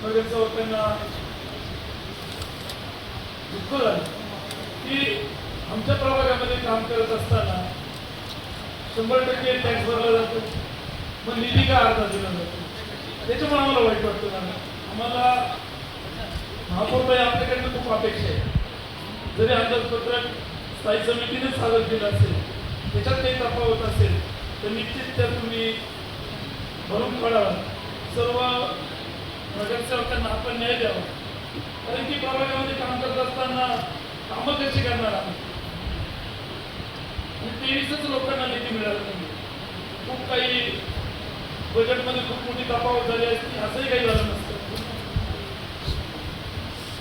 नगरसेवकांना दुःख झालं की आमच्या प्रभागामध्ये काम करत असताना 100% टॅक्स भरला जातो, मग निधी का अर्धा दिला जातो. त्याच्यामुळे आम्हाला वाईट वाटतं ना. आम्हाला महापौरताई आपल्याकडनं खूप अपेक्षा आहे. जरी अंदाजपत्रक स्थायी समितीने सादर केलं असेल, त्याच्यात काही तफावत असेल तर निश्चित त्या तुम्ही भरून काढावा. सर्व नगरसेवकांना आपण न्याय द्यावा. कारण की प्रभागामध्ये काम करत असताना कामं कशी करणार आहात. 23च लोकांना निधी मिळाला नाही. खूप काही बजेटमध्ये खूप मोठी तफावत झाली असती, असंही काही झालं नसतं.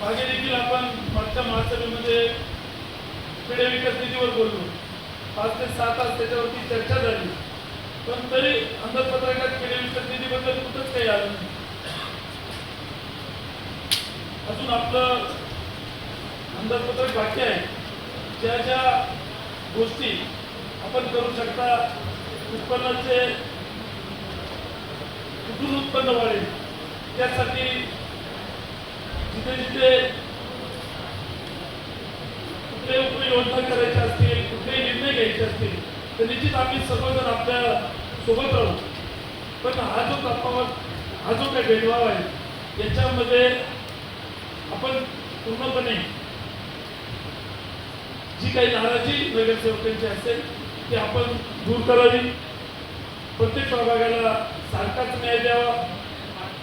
मागे देखील आपण मागच्या महासभेमध्ये खेडे विकास निधीवर बोललो. 5 ते 6 तास त्याच्यावरती चर्चा झाली, पण तरी अंदाजपत्रकात खेडे विकास निधीबद्दल कुठंच काही आलं नाही. अजून आपलं अंदाजपत्रक बाकी आहे. ज्या ज्या गोष्टी आपण करू शकता, उत्पन्नाचे कुठून उत्पन्न वाढेल त्यासाठी जिथे जिथे कुठले उपाययोजना करायच्या असतील, कुठलेही निर्णय घ्यायचे असतील तर निश्चित आम्ही सर्वजण आपल्या सोबत राहू. पण हा जो तफावत, हा जो काही भेदभाव आहे याच्यामध्ये आपण पूर्णपणे जी काही नाराजी नगरसेवकांची असेल ती आपण दूर करावी. प्रत्येक प्रभागाला सारखाच न्याय द्यावा.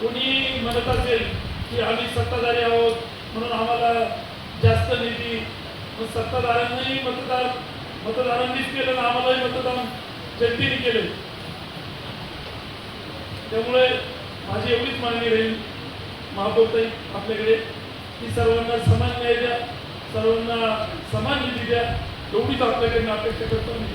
कोणी म्हणत असेल की आम्ही सत्ताधारी आहोत म्हणून आम्हाला जास्त निधी, मग सत्ताधाऱ्यांनाही मतदारांनीच केलं ना आम्हालाही मतदान जनतेने केलं. त्यामुळे माझी एवढीच मागणी राहील महापौरताई आपल्याकडे की सर्वांना समान न्याय द्या, सर्वांना समान निधी द्या. एवढीच आपल्याकडनं अपेक्षा करतो मी.